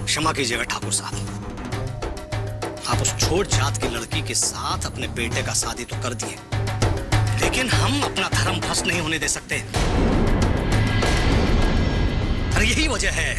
क्षमा कीजिएगा ठाकुर साहब, आप उस छोट जात की लड़की के साथ अपने बेटे का शादी तो कर दिए, लेकिन हम अपना धर्म भ्रष्ट नहीं होने दे सकते। और यही वजह है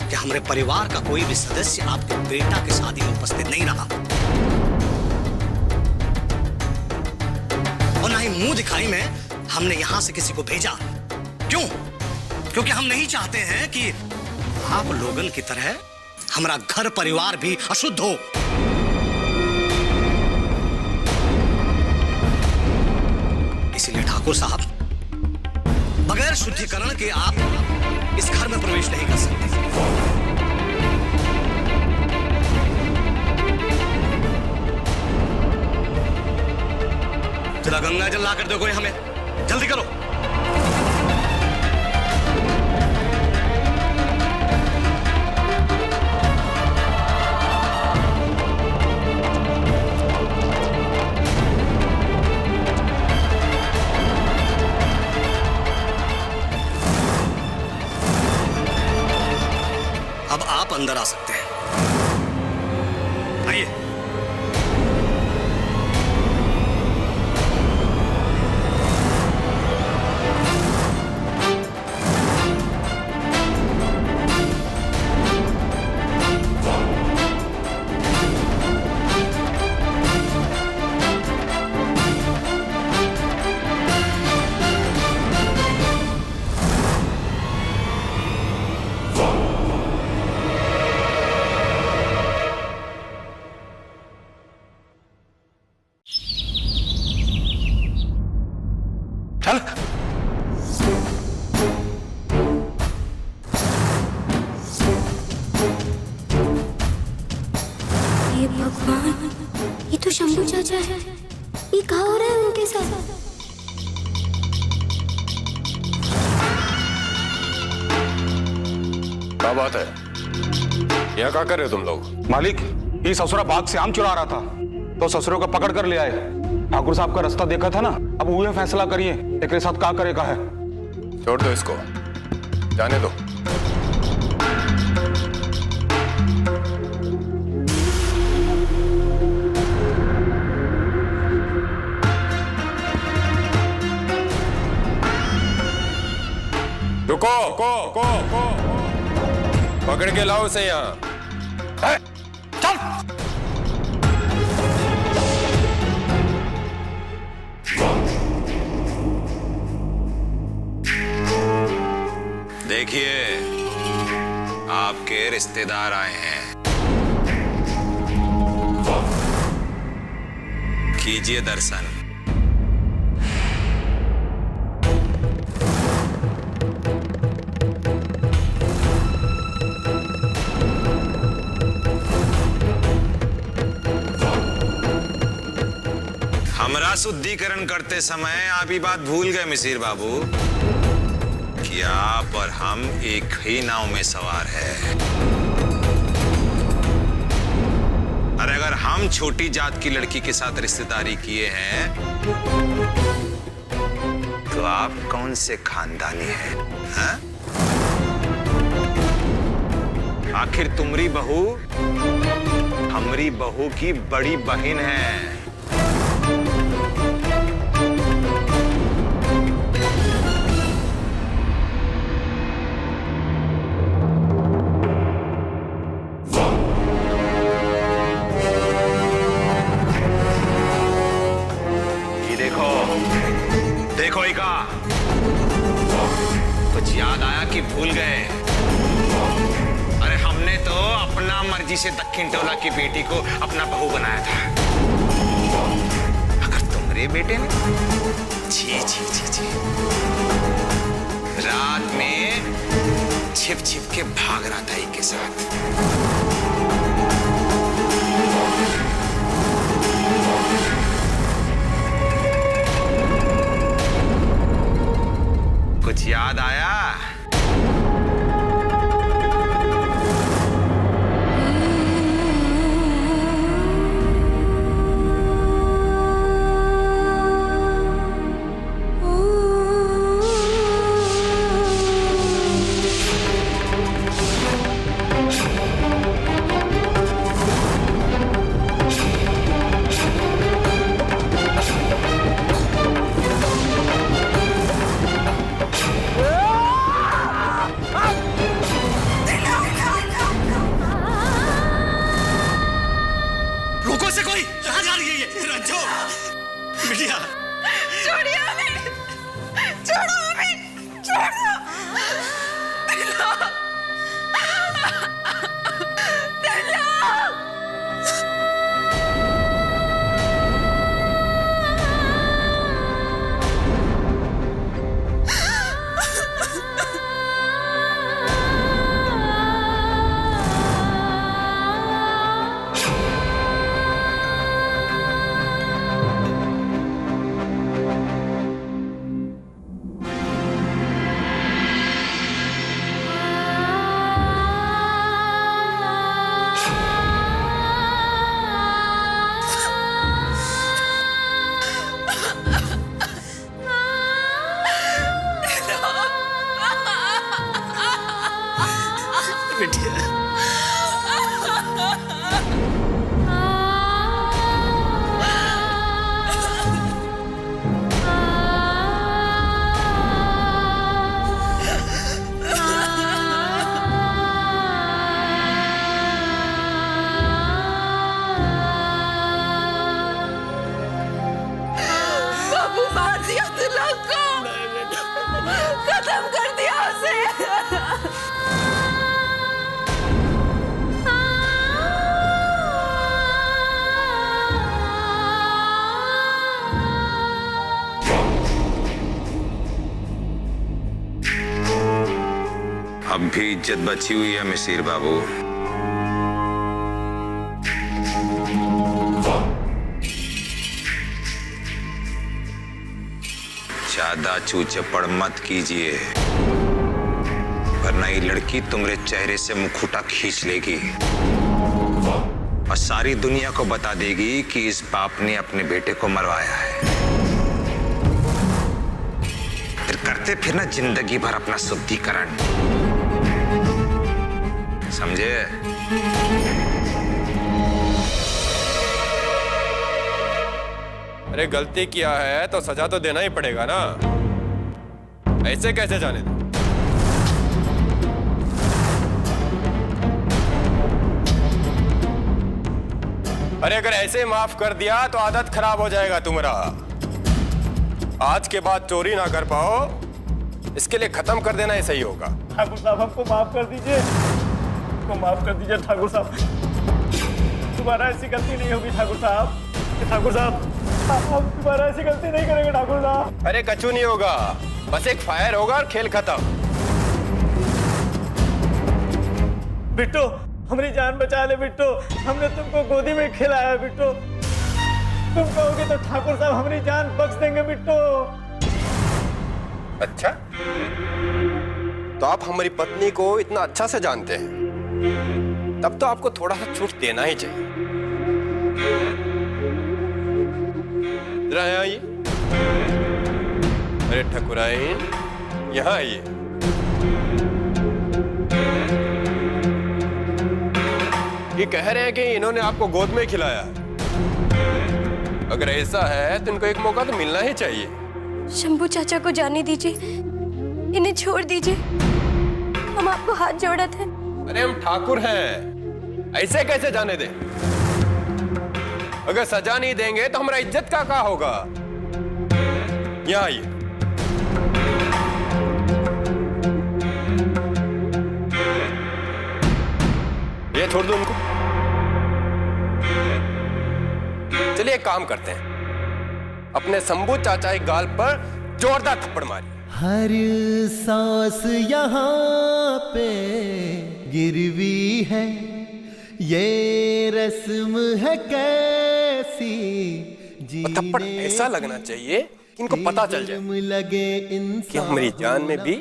कि हमारे परिवार का कोई भी सदस्य आपके बेटा की शादी में उपस्थित नहीं रहा, और ना ही मुंह दिखाई में हमने यहां से किसी को भेजा। क्यों? क्योंकि हम नहीं चाहते हैं कि आप लोगन की तरह हमारा घर परिवार भी अशुद्ध हो। इसीलिए ठाकुर साहब, बगैर शुद्धिकरण के आप इस घर में प्रवेश नहीं कर सकते। जरा गंगा जल ला कर दो कोई हमें, जल्दी करो। अब आप अंदर आ सकते हैं, आइए। चल। ये भगवान, ये तो शंभू चाचा है। ये क्या हो रहा है उनके साथ? क्या बात है? यहाँ क्या कर रहे हो तुम लोग? मालिक, ये ससुरा बाग से आम चुरा रहा था तो ससुरों को पकड़ कर ले आए। ठाकुर साहब का रास्ता देखा था ना, अब वही फैसला करिए एक साथ क्या करेगा है। छोड़ दो इसको, जाने दो। रुको, को पकड़ के लाओ उसे यहाँ। चल। देखिए, आपके रिश्तेदार आए हैं, कीजिए दर्शन। हमरा शुद्धिकरण करते समय आप ही बात भूल गए मिसिर बाबू कि आप और हम एक ही नाव में सवार है। और अगर हम छोटी जात की लड़की के साथ रिश्तेदारी किए हैं तो आप कौन से खानदानी हैं? हाँ? आखिर तुम्हारी बहू हमारी बहू की बड़ी बहन है। देखो इका, कुछ याद आया कि भूल गए? अरे हमने तो अपना मर्जी से दक्षिण टोला की बेटी को अपना बहू बनाया था। अगर तुम्हारे बेटे ने छी छी छी छी रात में छिप छिप के भाग रहा था एक के साथ। कुछ याद आया? बिटिया। बाबू मार दिया तिलक को, खत्म कर दिया उसे। अब भी इज्जत बची हुई है मिसिर बाबू। ज्यादा चूचपड़ मत कीजिए, वरना ये लड़की तुम्हारे चेहरे से मुखौटा खींच लेगी और सारी दुनिया को बता देगी कि इस बाप ने अपने बेटे को मरवाया है। फिर करते फिर ना जिंदगी भर अपना शुद्धिकरण, समझे? अरे गलती किया है तो सजा तो देना ही पड़ेगा ना, ऐसे कैसे जाने दे? अरे अगर ऐसे माफ कर दिया तो आदत खराब हो जाएगा तुम्हारा। आज के बाद चोरी ना कर पाओ, इसके लिए खत्म कर देना ही सही होगा। ठाकुर साहब हमको माफ कर दीजिए, हमको माफ कर दीजिए ठाकुर साहब, दोबारा ऐसी गलती नहीं होगी ठाकुर साहब। ठाकुर साहब हम दोबारा ऐसी गलती नहीं करेंगे ठाकुर साहब। अरे कछु नहीं होगा, बस एक फायर होगा और खेल खत्म। बिट्टू हमारी जान बचा ले बिट्टू, हमने तुमको गोदी में खिलाया बिट्टू, तुम कहोगे तो ठाकुर साहब हमारी जान बख्श देंगे बिट्टू। अच्छा, तो आप हमारी पत्नी को इतना अच्छा से जानते हैं, तब तो आपको थोड़ा सा छूट देना ही चाहिए। इधर आइए। अरे ठकुराइन, यहाँ आइए। ये कह रहे हैं कि इन्होंने आपको गोद में खिलाया। अगर ऐसा है तो इनको एक मौका तो मिलना ही चाहिए। शंभू चाचा को जाने दीजिए, इन्हें छोड़ दीजिए, हम आपको हाथ जोड़ा थे। अरे हम ठाकुर हैं, ऐसे कैसे जाने दें? अगर सजा नहीं देंगे तो हमारा इज्जत का क्या होगा? यहाँ आइए। ये छोड़ दो उनको। चलिए एक काम करते हैं, अपने शंभू चाचा के गाल पर जोरदार थप्पड़ मारिए। हर सांस यहाँ पे गिरवी है, ये रस्म है कैसी थप्पड़ ऐसा लगना चाहिए कि इनको पता चल जाए लगे कि हमारी जान में भी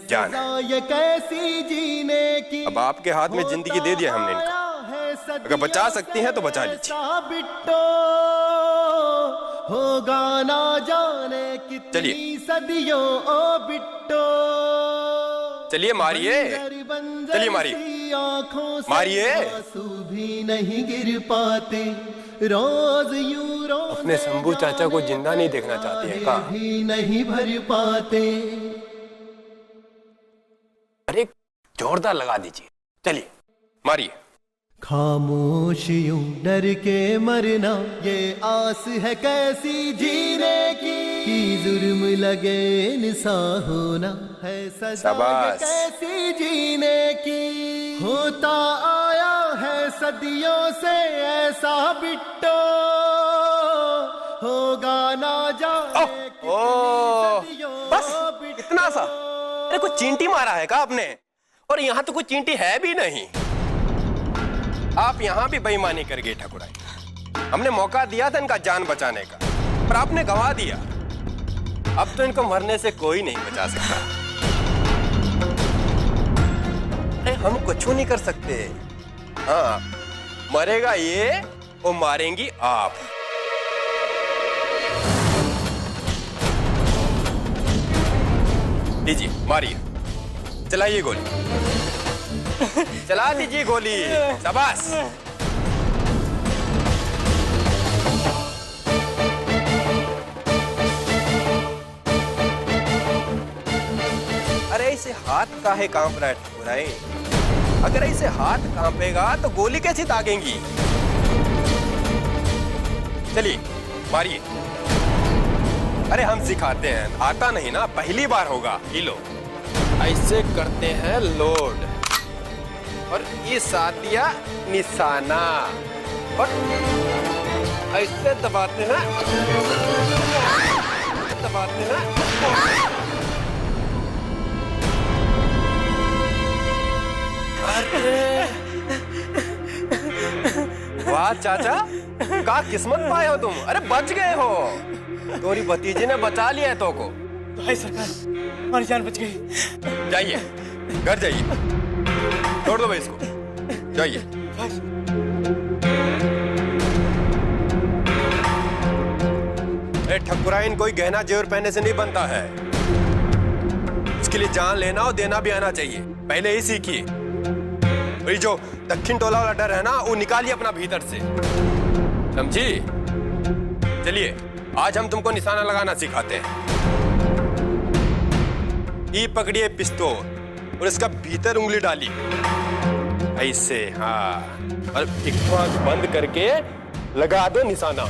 जान है। ये कैसी जीने की। अब आपके हाथ में जिंदगी दे दिया हमने इनको, अगर बचा सकती हैं तो बचा लीजिए। बिट्टो होगा ना जाने कितनी सदियों ओ बिट्टो। चलिए मारिए, चलिए मारिए, मारिए। आंसू भी नहीं गिर पाते रोज यूं रोज। अपने शंभू चाचा को जिंदा नहीं देखना चाहती है का? भी नहीं भर पाते। अरे जोरदार लगा दीजिए, चलिए मारिए। खामोश यूं डर के मरना, ये आस है कैसी जीने की जुर्म लगे इंसान होना है सजा शाबाश। कैसी जीने की। होता आया है सदियों से ऐसा बिट्टो, होगा ना जाने बस इतना सा। अरे कुछ चींटी मारा है का आपने? और यहाँ तो कुछ चींटी है भी नहीं। आप यहाँ भी बेईमानी कर गए ठकुराई। हमने मौका दिया था इनका जान बचाने का, पर आपने गंवा दिया। अब तो इनको मरने से कोई नहीं बचा सकता। अरे हम कुछ नहीं कर सकते। हाँ, मरेगा ये और मारेंगी आप। लीजिए मारिए, चलाइए गोली। चला दीजिए गोली, शाबाश। अरे इसे हाथ काहे कांप रहा है ठकुराई? अगर इसे हाथ कांपेगा तो गोली कैसे दागेंगी? चलिए मारिए। अरे हम सिखाते हैं, आता नहीं ना, पहली बार होगा। ये लो, ऐसे करते हैं लोड और ये साथिया निशाना और ऐसे दबाते हैं, दबाते हैं। वाह चाचा, का किस्मत पाए हो तुम। अरे बच गए हो, तोरी भतीजे ने बचा लिया है तो को। भाई सरकार, हमारी जान बच गई। जाइए घर जाइए, छोड़ दो भाई इसको, जाइए। ठकुराइन कोई गहना जेवर पहनने से नहीं बनता है, इसके लिए जान लेना और देना भी आना चाहिए, पहले ही सीखिए। ये जो दक्षिण टोला वाला डर है ना, वो निकालिए अपना भीतर से, समझी? चलिए आज हम तुमको निशाना लगाना सिखाते हैं। ये पकड़िए पिस्तौल और इसका भीतर उंगली डाली ऐसे, हाँ, और एक आंख बंद करके लगा दो निशाना।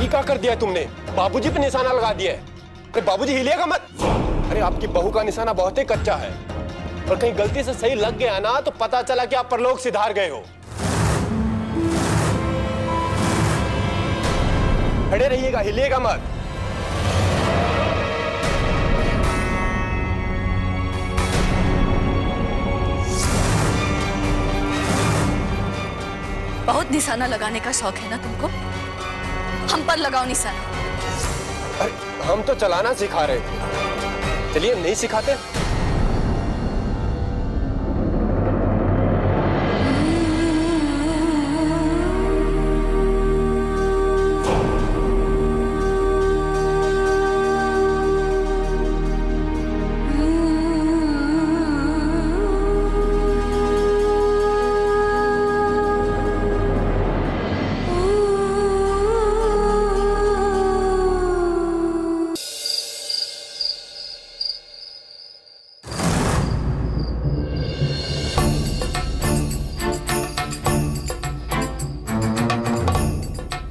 क्या कर दिया तुमने? बाबूजी पे निशाना लगा दिया है। अरे बाबूजी हिलिएगा मत। अरे आपकी बहू का निशाना बहुत ही कच्चा है, और कहीं गलती से सही लग गया ना तो पता चला कि आप परलोक सिधार गए हो। खड़े रहिएगा, हिलिएगा मत। बहुत निशाना लगाने का शौक है ना तुमको? हम पर लगाओ निशाना। अरे हम तो चलाना सिखा रहे थे, चलिए नहीं सिखाते।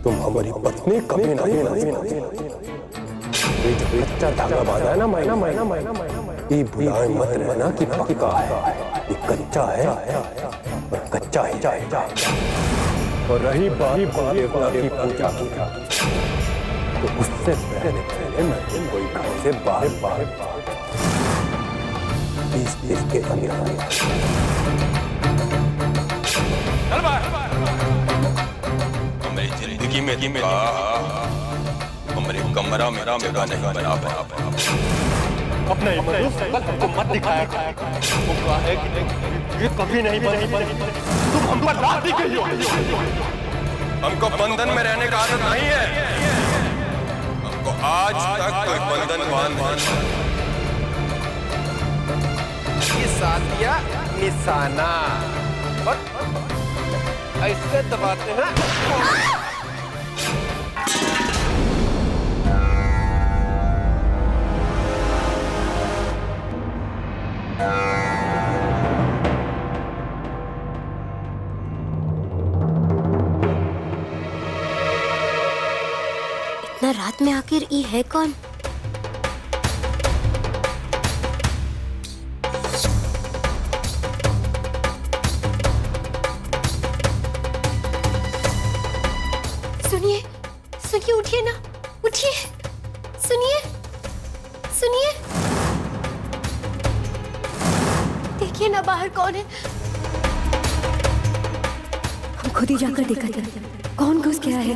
तुम हमारी पत्नी कभी नहीं कच्चा धागा बांधा है ना, ये भुलाए मत रहना कि पक्का है, ये कच्चा है और कच्चा ही जाएगा। और रही बात देवता की पूजा की, तो उससे पहले मैं कोई घर से बाहर 20 के अंदर जिंदगी में हमारे कमरा मेरा जगह नहीं बना अपने हमको मत दिखाया है कि ये कभी नहीं बनी। तुम हम पर रात ही गई हो। हमको बंधन में रहने का आदत नहीं है, हमको आज तक कोई बंधन बांध। ये साथिया निशाना और ऐसे दबाते हैं। इतना रात में आखिर ये है कौन? सुनिए, सुनिए, उठिए ना, उठिए, सुनिए, सुनिए, देखिए ना बाहर कौन है। हम खुद ही जाकर देखा था कौन घुस गया है।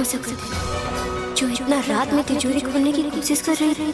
हो सकते जो इतना रात में तिजोरी खोलने की कोशिश कर रही थी।